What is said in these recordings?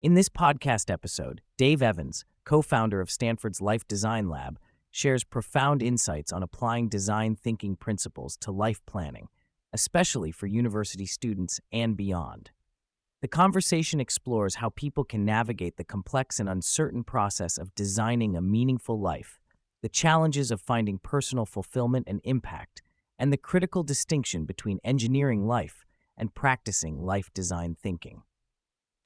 In this podcast episode, Dave Evans, co-founder of Stanford's Life Design Lab, shares profound insights on applying design thinking principles to life planning, especially for university students and beyond. The conversation explores how people can navigate the complex and uncertain process of designing a meaningful life, the challenges of finding personal fulfillment and impact, and the critical distinction between engineering life and practicing life design thinking.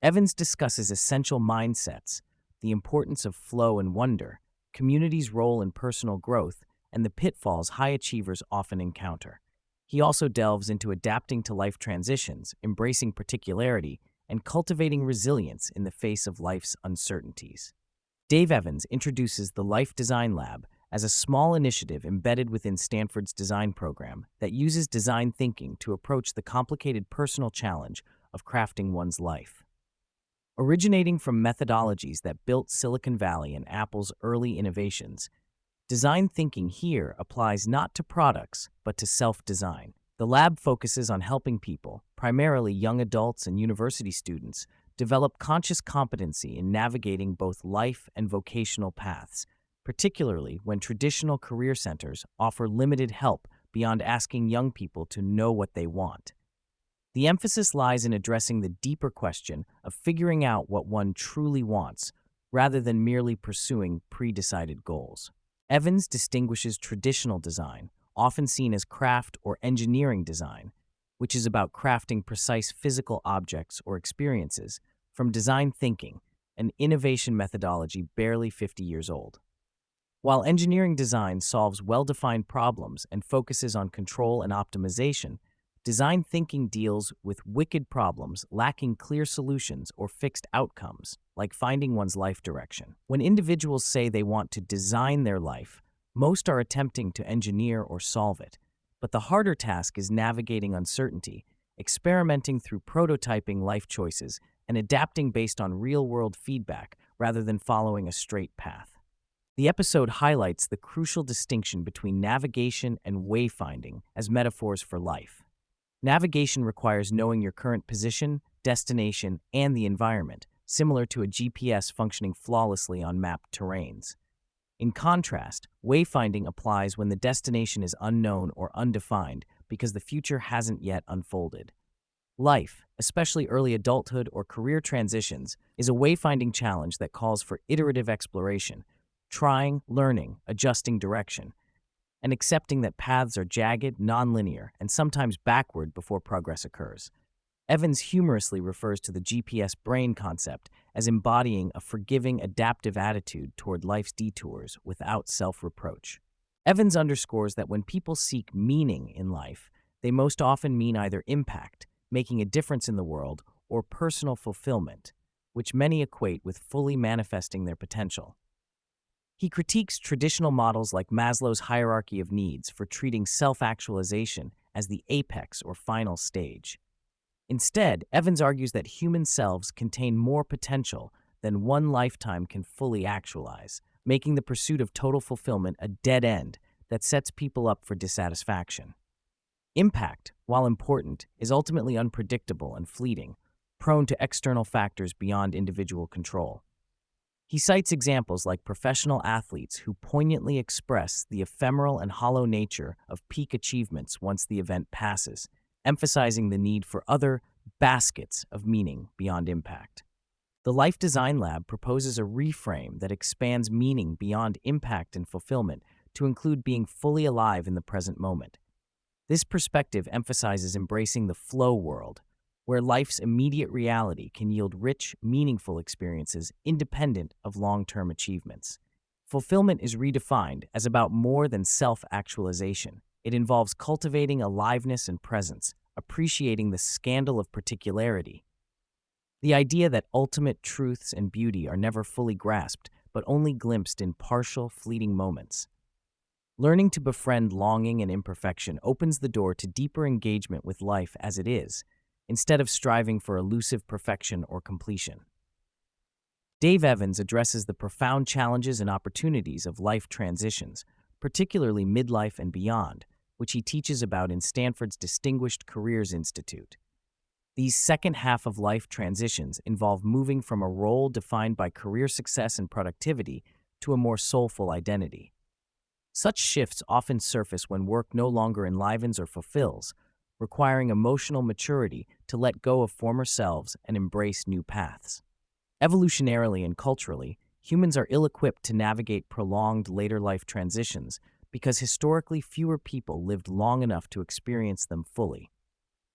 Evans discusses essential mindsets, the importance of flow and wonder, community's role in personal growth, and the pitfalls high achievers often encounter. He also delves into adapting to life transitions, embracing particularity, and cultivating resilience in the face of life's uncertainties. Dave Evans introduces the Life Design Lab as a small initiative embedded within Stanford's design program that uses design thinking to approach the complicated personal challenge of crafting one's life. Originating from methodologies that built Silicon Valley and Apple's early innovations, design thinking here applies not to products, but to self-design. The lab focuses on helping people, primarily young adults and university students, develop conscious competency in navigating both life and vocational paths, particularly when traditional career centers offer limited help beyond asking young people to know what they want. The emphasis lies in addressing the deeper question of figuring out what one truly wants, rather than merely pursuing pre-decided goals. Evans distinguishes traditional design, often seen as craft or engineering design, which is about crafting precise physical objects or experiences, from design thinking, an innovation methodology barely 50 years old. While engineering design solves well-defined problems and focuses on control and optimization, design thinking deals with wicked problems lacking clear solutions or fixed outcomes, like finding one's life direction. When individuals say they want to design their life, most are attempting to engineer or solve it. But the harder task is navigating uncertainty, experimenting through prototyping life choices, and adapting based on real-world feedback rather than following a straight path. The episode highlights the crucial distinction between navigation and wayfinding as metaphors for life. Navigation requires knowing your current position, destination, and the environment, similar to a GPS functioning flawlessly on mapped terrains. In contrast, wayfinding applies when the destination is unknown or undefined because the future hasn't yet unfolded. Life, especially early adulthood or career transitions, is a wayfinding challenge that calls for iterative exploration, trying, learning, adjusting direction, and accepting that paths are jagged, nonlinear, and sometimes backward before progress occurs. Evans humorously refers to the GPS brain concept as embodying a forgiving, adaptive attitude toward life's detours without self-reproach. Evans underscores that when people seek meaning in life, they most often mean either impact, making a difference in the world, or personal fulfillment, which many equate with fully manifesting their potential. He critiques traditional models like Maslow's hierarchy of needs for treating self-actualization as the apex or final stage. Instead, Evans argues that human selves contain more potential than one lifetime can fully actualize, making the pursuit of total fulfillment a dead end that sets people up for dissatisfaction. Impact, while important, is ultimately unpredictable and fleeting, prone to external factors beyond individual control. He cites examples like professional athletes who poignantly express the ephemeral and hollow nature of peak achievements once the event passes, emphasizing the need for other baskets of meaning beyond impact. The Life Design Lab proposes a reframe that expands meaning beyond impact and fulfillment to include being fully alive in the present moment. This perspective emphasizes embracing the flow world, where life's immediate reality can yield rich, meaningful experiences independent of long-term achievements. Fulfillment is redefined as about more than self-actualization. It involves cultivating aliveness and presence, appreciating the scandal of particularity. The idea that ultimate truths and beauty are never fully grasped, but only glimpsed in partial, fleeting moments. Learning to befriend longing and imperfection opens the door to deeper engagement with life as it is, instead of striving for elusive perfection or completion. Dave Evans addresses the profound challenges and opportunities of life transitions, particularly midlife and beyond, which he teaches about in Stanford's Distinguished Careers Institute. These second half of life transitions involve moving from a role defined by career success and productivity to a more soulful identity. Such shifts often surface when work no longer enlivens or fulfills, requiring emotional maturity to let go of former selves and embrace new paths. Evolutionarily and culturally, humans are ill-equipped to navigate prolonged later life transitions because historically fewer people lived long enough to experience them fully.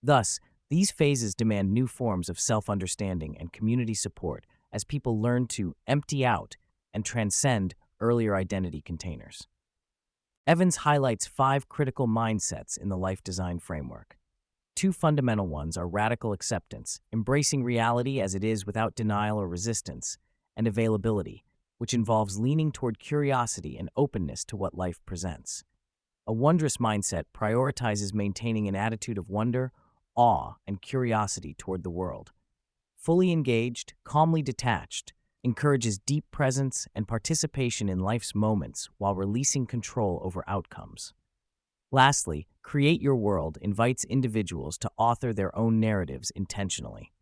Thus, these phases demand new forms of self-understanding and community support as people learn to empty out and transcend earlier identity containers. Evans highlights 5 critical mindsets in the life design framework. 2 fundamental ones are radical acceptance, embracing reality as it is without denial or resistance, and availability, which involves leaning toward curiosity and openness to what life presents. A wondrous mindset prioritizes maintaining an attitude of wonder, awe, and curiosity toward the world. Fully engaged, calmly detached, encourages deep presence and participation in life's moments while releasing control over outcomes. Lastly, Create Your World invites individuals to author their own narratives intentionally.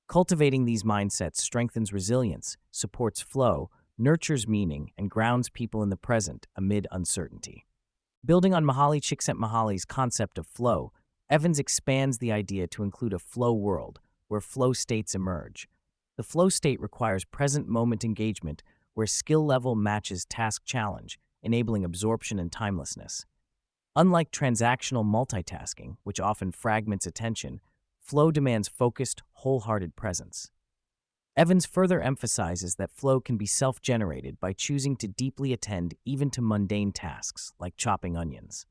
Cultivating these mindsets strengthens resilience, supports flow, nurtures meaning, and grounds people in the present amid uncertainty. Building on Mihaly Csikszentmihalyi's concept of flow, Evans expands the idea to include a flow world, where flow states emerge. The flow state requires present moment engagement, where skill level matches task challenge, enabling absorption and timelessness. Unlike transactional multitasking, which often fragments attention, flow demands focused, wholehearted presence. Evans further emphasizes that flow can be self-generated by choosing to deeply attend even to mundane tasks, like chopping onions.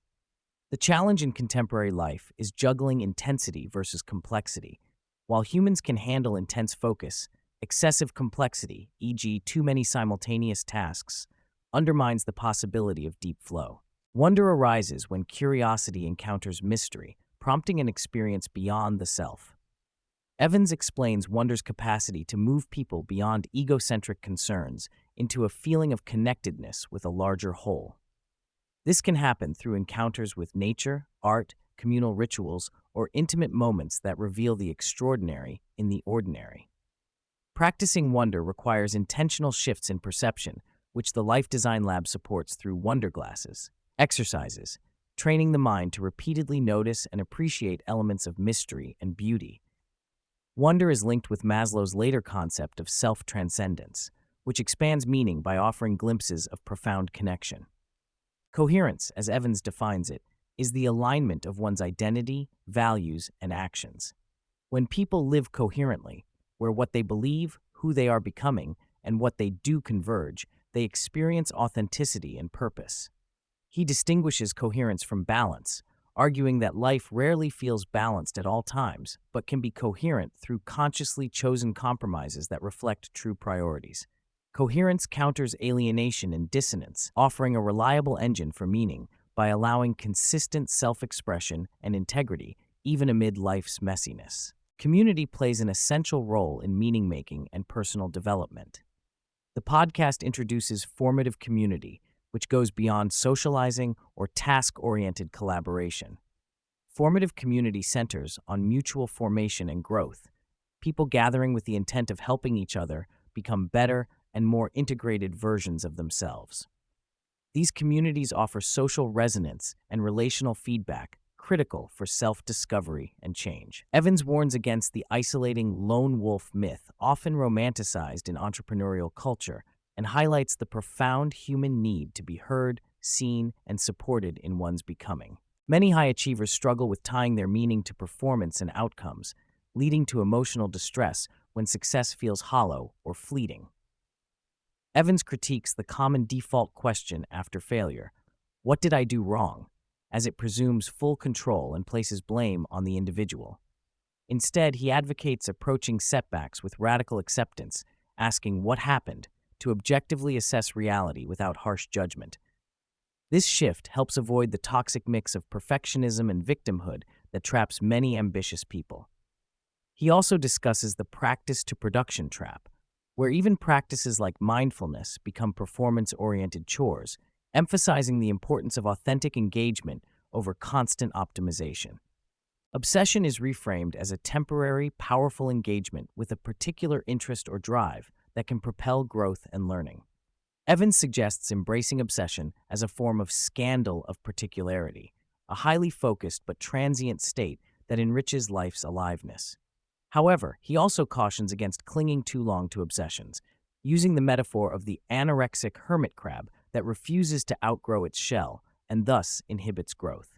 The challenge in contemporary life is juggling intensity versus complexity. While humans can handle intense focus, excessive complexity, e.g., too many simultaneous tasks, undermines the possibility of deep flow. Wonder arises when curiosity encounters mystery, prompting an experience beyond the self. Evans explains wonder's capacity to move people beyond egocentric concerns into a feeling of connectedness with a larger whole. This can happen through encounters with nature, art, communal rituals, or intimate moments that reveal the extraordinary in the ordinary. Practicing wonder requires intentional shifts in perception, which the Life Design Lab supports through wonder glasses. Exercises, training the mind to repeatedly notice and appreciate elements of mystery and beauty. Wonder is linked with Maslow's later concept of self-transcendence, which expands meaning by offering glimpses of profound connection. Coherence, as Evans defines it, is the alignment of one's identity, values, and actions. When people live coherently, where what they believe, who they are becoming, and what they do converge, they experience authenticity and purpose. He distinguishes coherence from balance, arguing that life rarely feels balanced at all times, but can be coherent through consciously chosen compromises that reflect true priorities. Coherence counters alienation and dissonance, offering a reliable engine for meaning by allowing consistent self-expression and integrity even amid life's messiness. Community plays an essential role in meaning-making and personal development. The podcast introduces formative community, which goes beyond socializing or task-oriented collaboration. Formative community centers on mutual formation and growth, people gathering with the intent of helping each other become better and more integrated versions of themselves. These communities offer social resonance and relational feedback, critical for self-discovery and change. Evans warns against the isolating lone wolf myth, often romanticized in entrepreneurial culture, and highlights the profound human need to be heard, seen, and supported in one's becoming. Many high achievers struggle with tying their meaning to performance and outcomes, leading to emotional distress when success feels hollow or fleeting. Evans critiques the common default question after failure, "What did I do wrong?" as it presumes full control and places blame on the individual. Instead, he advocates approaching setbacks with radical acceptance, asking what happened, to objectively assess reality without harsh judgment. This shift helps avoid the toxic mix of perfectionism and victimhood that traps many ambitious people. He also discusses the practice to production trap, where even practices like mindfulness become performance-oriented chores, emphasizing the importance of authentic engagement over constant optimization. Obsession is reframed as a temporary, powerful engagement with a particular interest or drive that can propel growth and learning. Evans suggests embracing obsession as a form of scandal of particularity, a highly focused but transient state that enriches life's aliveness. However, he also cautions against clinging too long to obsessions, using the metaphor of the anorexic hermit crab that refuses to outgrow its shell and thus inhibits growth.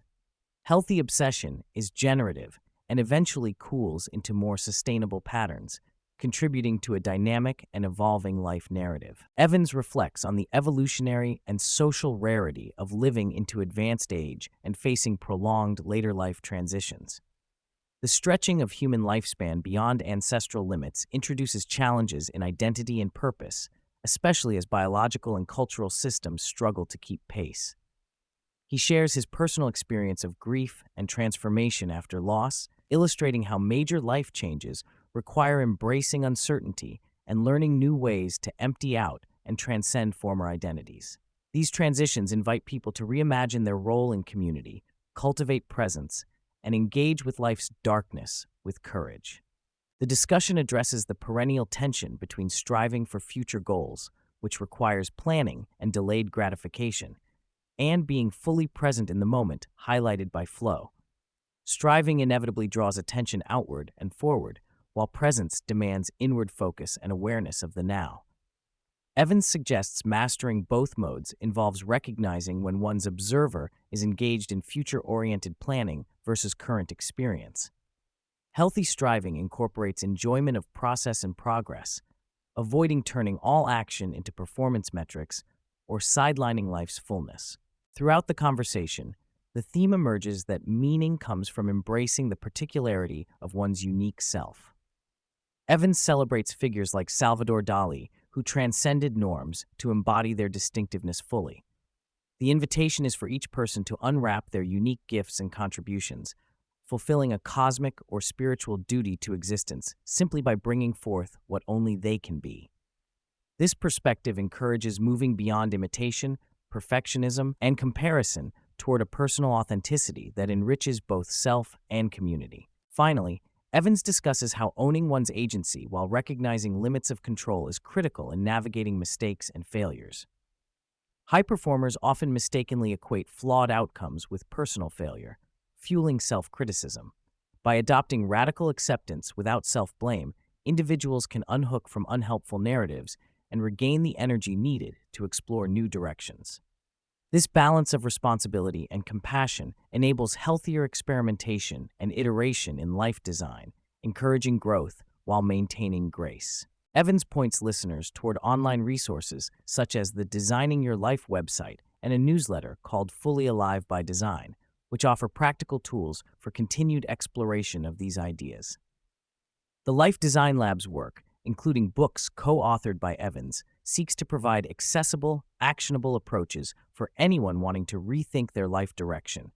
Healthy obsession is generative and eventually cools into more sustainable patterns, contributing to a dynamic and evolving life narrative. Evans reflects on the evolutionary and social rarity of living into advanced age and facing prolonged later life transitions. The stretching of human lifespan beyond ancestral limits introduces challenges in identity and purpose, especially as biological and cultural systems struggle to keep pace. He shares his personal experience of grief and transformation after loss, illustrating how major life changes require embracing uncertainty and learning new ways to empty out and transcend former identities. These transitions invite people to reimagine their role in community, cultivate presence, and engage with life's darkness with courage. The discussion addresses the perennial tension between striving for future goals, which requires planning and delayed gratification, and being fully present in the moment, highlighted by flow. Striving inevitably draws attention outward and forward, while presence demands inward focus and awareness of the now. Evans suggests mastering both modes involves recognizing when one's observer is engaged in future-oriented planning versus current experience. Healthy striving incorporates enjoyment of process and progress, avoiding turning all action into performance metrics or sidelining life's fullness. Throughout the conversation, the theme emerges that meaning comes from embracing the particularity of one's unique self. Evans celebrates figures like Salvador Dali, who transcended norms to embody their distinctiveness fully. The invitation is for each person to unwrap their unique gifts and contributions, fulfilling a cosmic or spiritual duty to existence simply by bringing forth what only they can be. This perspective encourages moving beyond imitation, perfectionism, and comparison toward a personal authenticity that enriches both self and community. Finally, Evans discusses how owning one's agency while recognizing limits of control is critical in navigating mistakes and failures. High performers often mistakenly equate flawed outcomes with personal failure, fueling self-criticism. By adopting radical acceptance without self-blame, individuals can unhook from unhelpful narratives and regain the energy needed to explore new directions. This balance of responsibility and compassion enables healthier experimentation and iteration in life design, encouraging growth while maintaining grace. Evans points listeners toward online resources such as the Designing Your Life website and a newsletter called Fully Alive by Design, which offer practical tools for continued exploration of these ideas. The Life Design Lab's work, including books co-authored by Evans, seeks to provide accessible, actionable approaches for anyone wanting to rethink their life direction,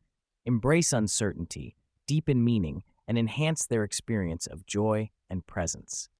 embrace uncertainty, deepen meaning, and enhance their experience of joy and presence.